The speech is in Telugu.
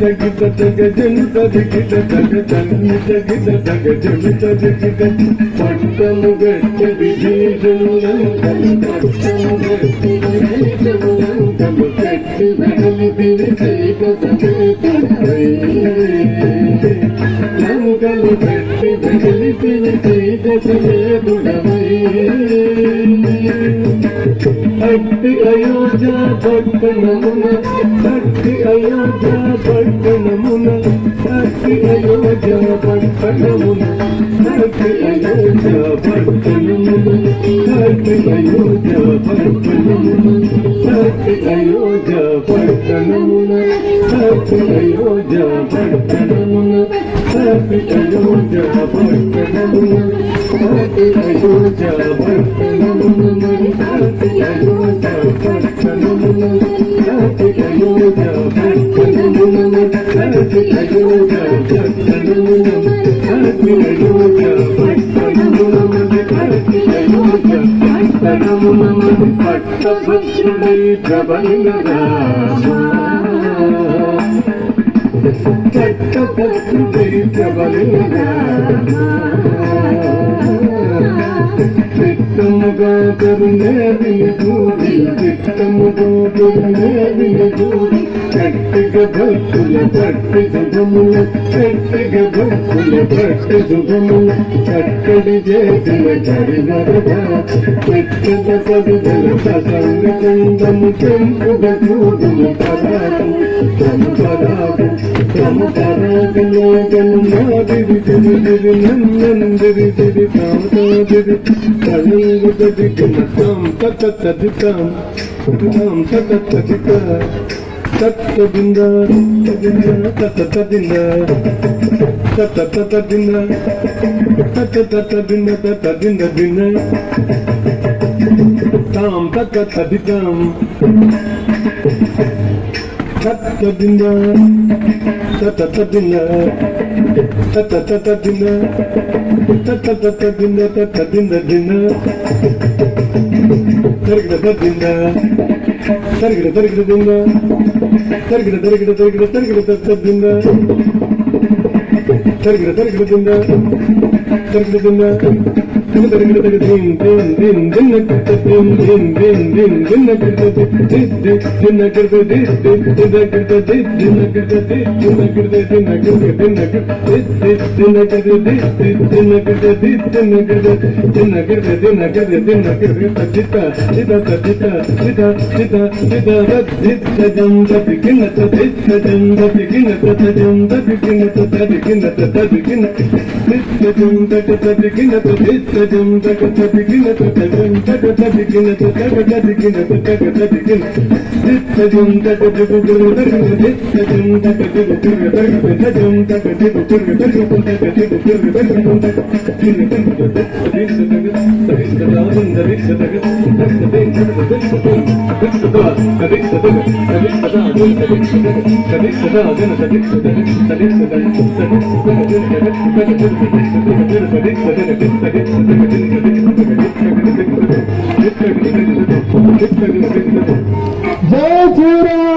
తగిట తగజను తదిగిట తగజను తగిట తగజను తదిగిట పట్టము గట్టి విజయజనులను పట్టము గట్టి విజయజనులను గట్టి వెడలి విజయక సగతై లంగలు గట్టి వెడలి విజయక సగతుడవై అట్టి అయోధ్య పట్టణమున అట్టి అయోధ్య పట్టణమున అట్టి అయోధ్య పట్టణమున అట్టి అయోధ్య పట్టణమున అట్టి అయోధ్య పట్టణమున అట్టి అయోధ్య పట్టణమున అట్టి అయోధ్య పట్టణమున అట్టి అయోధ్య పట్టణమున అట్టి అయోధ్య పట్టణమున అట్టి అయోధ్య పట్టణమున అట్టి అయోధ్య పట్టణమున అట్టి అయోధ్య పట్టణమున అట్టి అయోధ్య పట్టణమున అట్టి అయోధ్య పట్టణమున పట్టభద్రుడై ప్రబలినగా పట్టభద్రుడై ప్రబలినగా చిత్తముగా కరుణేదిని దూరి చిత్తముగా కరుణేదిని దూరి గట్టిగా భక్తుల పట్టి శుభముల గట్టిగా భక్తుల పట్టి శుభముల కట్టడి చేసిన కరివరద చిత్తద పదుదల సంగము చెంపుద చూడుల పరాకు పరాకు పరాకులోకను మాదిరి తిరిగిరి నందిరి తిరి తాదిరి కళలు తదికిన తాం తదితాం తాం తదిక తత్తదింద తత్తదింద తత్తదింద తత్తదింద తత్తదింద దిన తాం తదితాం తత్తదింద తత్తదింద తత్తదింద తత్తదింద తత్తదింద దిన తరిగిన తరిగిన తరిగిన తరిగిన తరిగిన తరిగిన తరిగిన తరిగిన తరిగిన తరిగిన తరిగిన జై శ్రీరామ్.